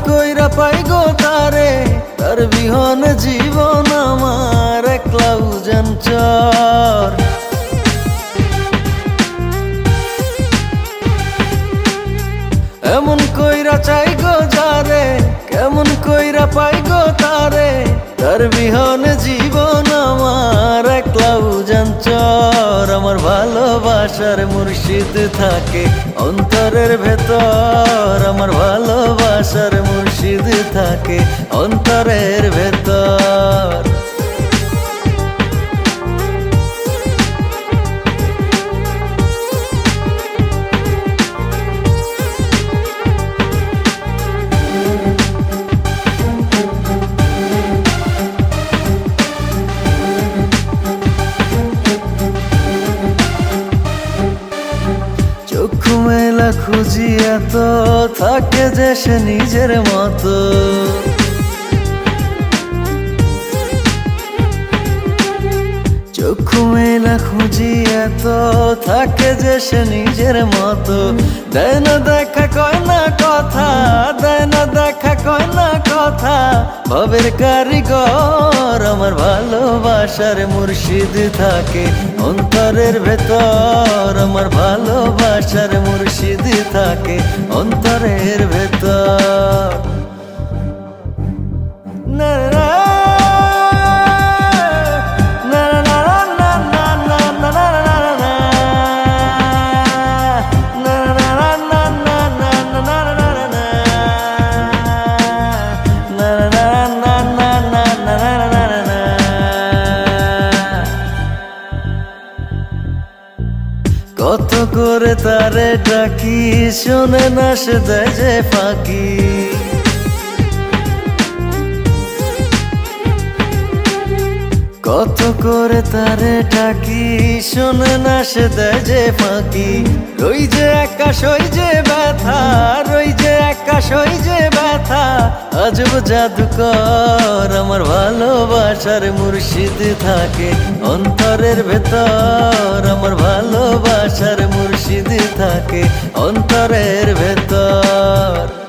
কইরা পাই গো তারে, তার বিহনে জীবন আমার একলা উজান চর। এমন কইরা চাই গো যারে, কেমন কইরা পাই গো তারে, তার বিহনে জীবন আমার একলা উজান চর। আমার ভালোবাসার মুর্শিদ থাকে অন্তরের ভেতর, আমার ভালোবাসার মুর্শিদ থাকে অন্তরের ভেতর। চক্ষু মেলা খুঁজি এত, থাকে যে সে নিজের মতো। চক্ষু মেলা খুঁজি এত, থাকে যে সে নিজের মতো। দেয় না দেখা কয় না কথা, দেয় না দেখা কয় না কথা, ভবের কারিগর। আমার ভালোবাসার মুর্শিদ থাকে অন্তরের ভেতর, আমার ভালোবাসার মুর্শিদ থাকে অন্তরের ভেতর। না কত করে তারে ডাকি, শোনে না সে দেয় যে ফাঁকি। কত করে তারে ডাকি, শোনে না সে দেয় যে ফাঁকি। রই যে একা সই যে ব্যথা, রই যে একা সই যে ব্যথা, আজব জাদুকর। আমার ভালোবাসার মুর্শিদ থাকে অন্তরের ভেতর, আমার ভালোবাসার মুর্শিদ থাকে অন্তরের ভেতর।